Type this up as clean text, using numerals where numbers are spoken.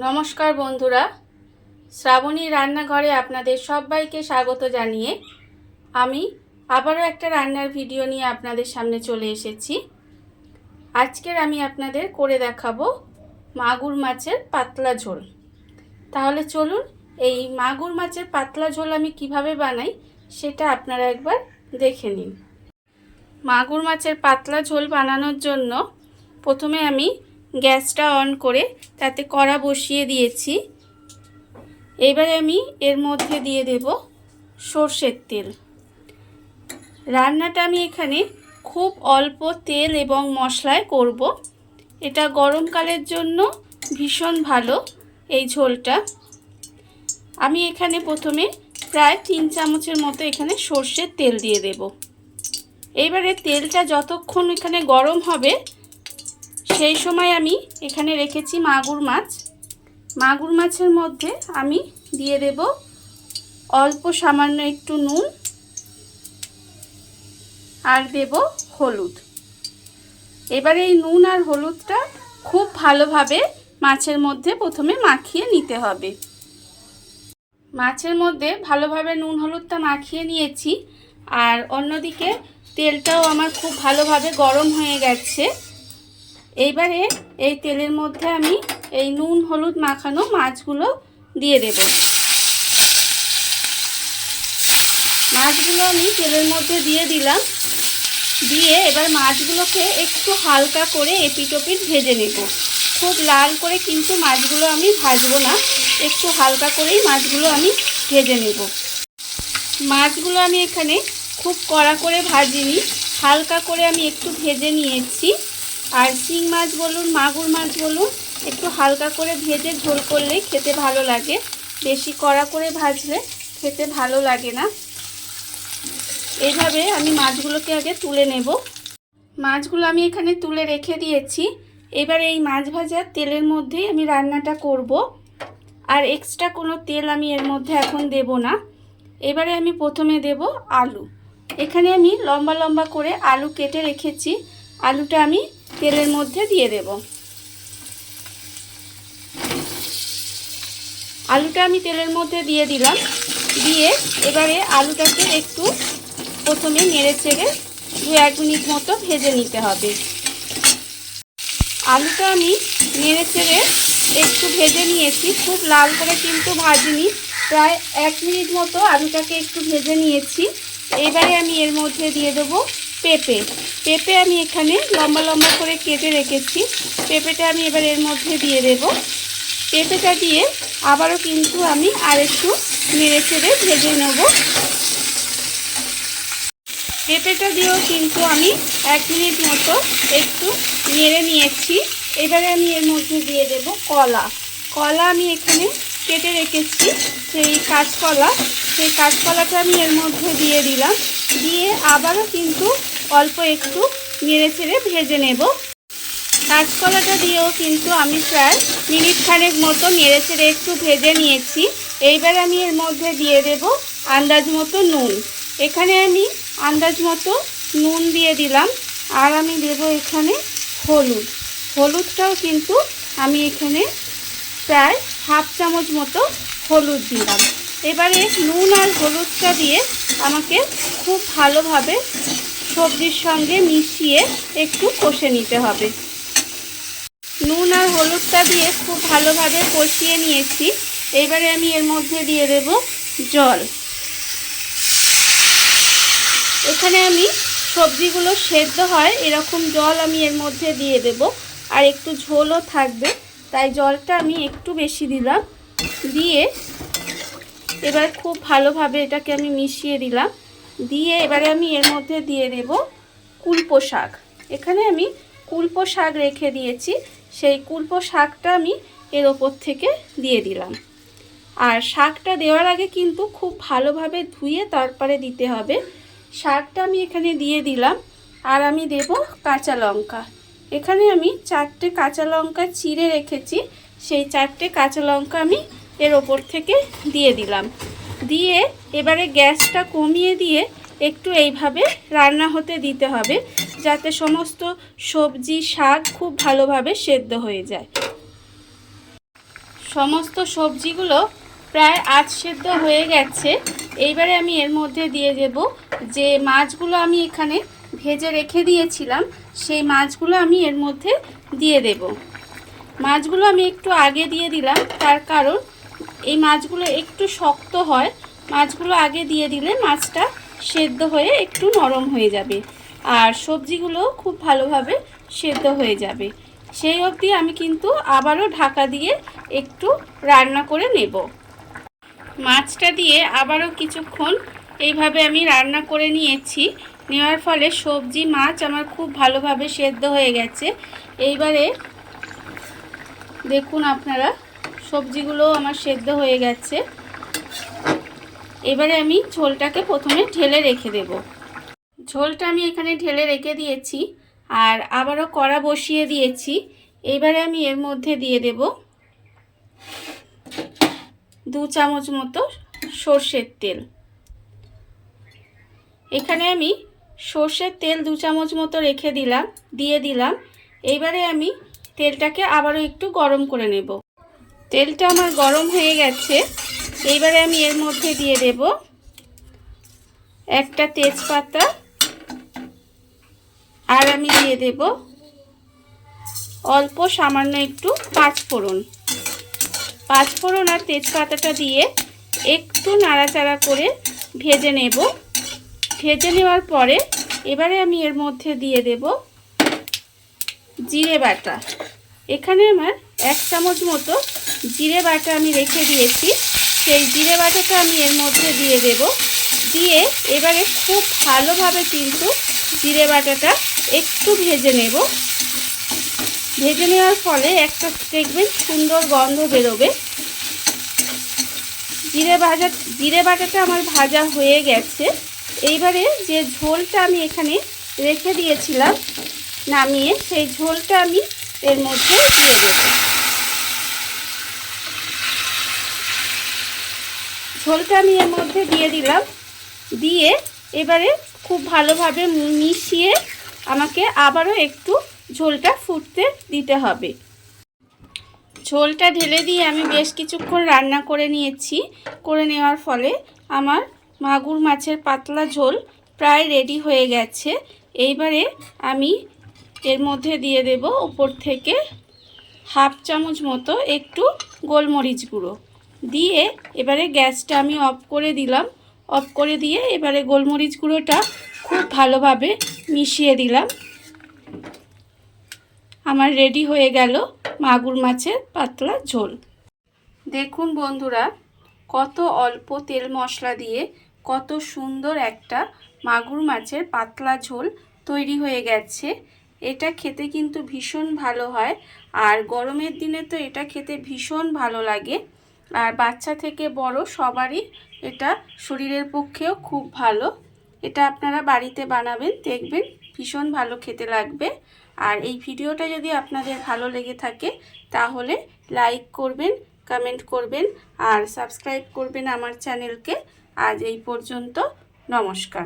নমস্কার বন্ধুরা, শ্রাবণী রান্নাঘরে আপনাদের সবাইকে স্বাগত জানিয়ে আমি আবারও একটা রান্নার ভিডিও নিয়ে আপনাদের সামনে চলে এসেছি। আজকের আমি আপনাদের করে দেখাবো মাগুর মাছের পাতলা ঝোল। তাহলে চলুন এই মাগুর মাছের পাতলা ঝোল আমি কিভাবে বানাই সেটা আপনারা একবার দেখে নিন। মাগুর মাছের পাতলা ঝোল বানানোর জন্য প্রথমে আমি গ্যাসটা অন করে তাতে কড়া বসিয়ে দিয়েছি। এবারে আমি এর মধ্যে দিয়ে দেব সর্ষের তেল। রান্নাটা আমি এখানে খুব অল্প তেল এবং মশলায় করব। এটা গরমকালের জন্য ভীষণ ভালো এই ঝোলটা। আমি এখানে প্রথমে প্রায় 3 চামচের মতো এখানে সর্ষের তেল দিয়ে দেব। এবারে তেলটা যতক্ষণ এখানে গরম হবে সেই সময় আমি এখানে রেখেছি মাগুর মাছ। মাগুর মাছের মধ্যে আমি দিয়ে দেব অল্প সামান্য একটু নুন আর দেব হলুদ। এবারে এই নুন আর হলুদটা খুব ভালোভাবে মাছের মধ্যে প্রথমে মাখিয়ে নিতে হবে। মাছের মধ্যে ভালোভাবে নুন হলুদটা মাখিয়ে নিয়েছি আর অন্যদিকে তেলটাও আমার খুব ভালোভাবে গরম হয়ে গেছে। এইবারে এই তেলের মধ্যে আমি এই নুন হলুদ মাখানো মাছগুলো দিয়ে দেব। মাছগুলো আমি তেলের মধ্যে দিয়ে দিলাম। দিয়ে এবার মাছগুলোকে একটু হালকা করে এপিট ওপিট ভেজে নেব। খুব লাল করে কিন্তু মাছগুলো আমি ভাজবো না, একটু হালকা করেই মাছগুলো আমি ভেজে নেব। মাছগুলো আমি এখানে খুব কড়া করে ভাজিনি, হালকা করে আমি একটু ভেজে নিয়েছি। আর শিং মাছ বলুন মাগুর মাছ বলুন একটু হালকা করে ভেজে ঝোল করলে খেতে ভালো লাগে, বেশি কড়া করে ভাজলে খেতে ভালো লাগে না। এইভাবে আমি মাছগুলোকে আগে তুলে নেব। মাছগুলো আমি এখানে তুলে রেখে দিয়েছি। এবার এই মাছ ভাজার তেলের মধ্যেই আমি রান্নাটা করব, আর এক্সট্রা কোনো তেল আমি এর মধ্যে এখন দেব না। এবারে আমি প্রথমে দেব আলু। এখানে আমি লম্বা লম্বা করে আলু কেটে রেখেছি। আলুটা আমি তেলের মধ্যে দিয়ে দেব। আলুটা আমি তেলের মধ্যে দিয়ে দিলাম। দিয়ে এবারে আলুটাকে একটু প্রথমে নেড়ে চেড়ে 2-1 মিনিট মতো ভেজে নিতে হবে। আলুটা আমি নেড়ে চেড়ে একটু ভেজে নিয়েছি, খুব লাল করে কিন্তু ভাজিনি, প্রায় 1 মিনিট মতো আলুটাকে একটু ভেজে নিয়েছি। এবারে আমি এর মধ্যে দিয়ে দেবো পেঁপে। পেঁপে আমি এখানে লম্বা লম্বা করে কেটে রেখেছি। পেঁপেটা আমি এবার এর মধ্যে দিয়ে দেব। পেঁপেটা দিয়ে আবারও কিন্তু আমি আরেকটু নেড়ে চেড়ে ভেজে নেব। পেঁপেটা দিয়েও কিন্তু আমি 1 মিনিট মতো একটু নেড়ে নিয়েছি। এবারে আমি এর মধ্যে দিয়ে দেব কলা। কলা আমি এখানে কেটে রেখেছি, সেই কাঁচকলা, সেই কাঁচকলাটা আমি এর মধ্যে দিয়ে দিলাম। দিয়ে আবারও কিন্তু অল্প একটু নেড়ে চেড়ে ভেজে নেব। কাঁচকলাটা দিয়েও কিন্তু আমি প্রায় মিনিট খানেক মতো নেড়ে চেড়ে একটু ভেজে নিয়েছি। এইবার আমি এর মধ্যে দিয়ে দেব আন্দাজ মতো নুন। এখানে আমি আন্দাজ মতো নুন দিয়ে দিলাম। আর আমি দেব এখানে হলুদ। হলুদটাও কিন্তু আমি এখানে প্রায় 1/2 চামচ মতো হলুদ দিলাম। এবারে নুন আর হলুদটা দিয়ে আমাকে খুব ভালোভাবে সবজির সঙ্গে মিশিয়ে একটু কষে নিতে হবে। নুন আর হলুদটা দিয়ে খুব ভালোভাবে কষিয়ে নিয়েছি। এবারে আমি এর মধ্যে দিয়ে দেব জল। এখানে আমি সবজিগুলো সেদ্ধ হয় এরকম জল আমি এর মধ্যে দিয়ে দেব, আর একটু ঝোলও থাকবে তাই জলটা আমি একটু বেশি দিলাম। দিয়ে এবার খুব ভালোভাবে এটাকে আমি মিশিয়ে দিলাম। দিয়ে এবারে আমি এর মধ্যে দিয়ে দেব কুলপো শাক। এখানে আমি কুলপো শাক রেখে দিয়েছি, সেই কুলপো শাকটা আমি এর ওপর থেকে দিয়ে দিলাম। আর শাকটা দেওয়ার আগে কিন্তু খুব ভালোভাবে ধুয়ে তারপরে দিতে হবে। শাকটা আমি এখানে দিয়ে দিলাম। আর আমি দেব কাঁচা লঙ্কা। এখানে আমি 4টে কাঁচা লঙ্কা চিড়ে রেখেছি, সেই 4টে কাঁচা লঙ্কা আমি এর ওপর থেকে দিয়ে দিলাম। দিয়ে এবারে গ্যাসটা কমিয়ে দিয়ে একটু এইভাবে রান্না হতে দিতে হবে, যাতে সমস্ত সবজি শাক খুব ভালোভাবে সেদ্ধ হয়ে যায়। সমস্ত সবজিগুলো প্রায় আধ সেদ্ধ হয়ে গেছে। এইবারে আমি এর মধ্যে দিয়ে দেব যে মাছগুলো আমি এখানে ভেজে রেখে দিয়েছিলাম, সেই মাছগুলো আমি এর মধ্যে দিয়ে দেব। মাছগুলো আমি একটু আগে দিয়ে দিলাম, তার কারণ এই মাছগুলো একটু শক্ত হয়। মাছগুলো আগে দিয়ে দিলে মাছটা সেদ্ধ হয়ে একটু নরম হয়ে যাবে, আর সবজিগুলো খুব ভালোভাবে সেদ্ধ হয়ে যাবে। সেই অবধি আমি কিন্তু আবারও ঢাকা দিয়ে একটু রান্না করে নেব। মাছটা দিয়ে আবারও কিছুক্ষণ এইভাবে আমি রান্না করে নিয়েছি। নেওয়ার ফলে সবজি মাছ আমার খুব ভালোভাবে সেদ্ধ হয়ে গেছে। এইবারে দেখুন আপনারা, সবজিগুলো আমার সেদ্ধ হয়ে গেছে। এবারে আমি ঝোলটাকে প্রথমে ঢেলে রেখে দেব। ঝোলটা আমি এখানে ঢেলে রেখে দিয়েছি, আর আবারও কড়া বসিয়ে দিয়েছি। এবারে আমি এর মধ্যে দিয়ে দেব 2 চামচ মতো সর্ষের তেল। এখানে আমি সর্ষের তেল 2 চামচ মতো দিয়ে দিলাম। এইবারে আমি তেলটাকে আবারও একটু গরম করে নেব। তেলটা আমার গরম হয়ে গেছে। এইবারে আমি এর মধ্যে দিয়ে দেব একটা তেজপাতা, আর আমি দিয়ে দেব অল্প সামান্য একটু পাঁচফোড়ন। পাঁচফোড়ন আর তেজপাতাটা দিয়ে একটু নাড়াচাড়া করে ভেজে নেব। ভেজে নেওয়ার পরে এবারে আমি এর মধ্যে দিয়ে দেব জিরে বাটা। এখানে আমার 1 চামচ মতো জিরে বাটা আমি রেখে দিয়েছি, সেই জিরে বাটাটা আমি এর মধ্যে দিয়ে দেব। দিয়ে এবারে খুব ভালোভাবে কিন্তু জিরে বাটাটা একটু ভেজে নেব। ভেজে নেওয়ার ফলে একটা দেখবেন সুন্দর গন্ধ বেরোবে। জিরে বাটাটা আমার ভাজা হয়ে গেছে। এইবারে যে ঝোলটা আমি এখানে রেখে দিয়েছিলাম নামিয়ে, সেই ঝোলটা আমি এর মধ্যে দিয়ে দেব। ঝোলটা আমি এর মধ্যে দিয়ে দিলাম। দিয়ে এবারে খুব ভালোভাবে মিশিয়ে আমাকে আবারও একটু ঝোলটা ফুটতে দিতে হবে। ঝোলটা ঢেলে দিয়ে আমি বেশ কিছুক্ষণ রান্না করে নিয়েছি। করে নেওয়ার ফলে আমার মাগুর মাছের পাতলা ঝোল প্রায় রেডি হয়ে গেছে। এইবারে আমি এর মধ্যে দিয়ে দেব উপর থেকে 1/2 চামচ মতো একটু গোলমরিচ গুঁড়ো দিয়ে এবারে গ্যাসটা আমি অফ করে দিলাম। অফ করে দিয়ে এবারে গোলমরিচ গুঁড়োটা খুব ভালোভাবে মিশিয়ে দিলাম। আমার রেডি হয়ে গেল মাগুর মাছের পাতলা ঝোল। দেখুন বন্ধুরা, কত অল্প তেল মশলা দিয়ে কত সুন্দর একটা মাগুর মাছের পাতলা ঝোল তৈরি হয়ে গেছে। এটা খেতে কিন্তু ভীষণ ভালো হয়, আর গরমের দিনে তো এটা খেতে ভীষণ ভালো লাগে। আর বাচ্চা থেকে বড় সবারই এটা শরীরের পক্ষেও খুব ভালো। এটা আপনারা বাড়িতে বানাবেন, দেখবেন ভীষণ ভালো খেতে লাগবে। আর এই ভিডিওটা যদি আপনাদের ভালো লেগে থাকে তাহলে লাইক করবেন, কমেন্ট করবেন আর সাবস্ক্রাইব করবেন আমার চ্যানেলকে। আজ এই পর্যন্ত, নমস্কার।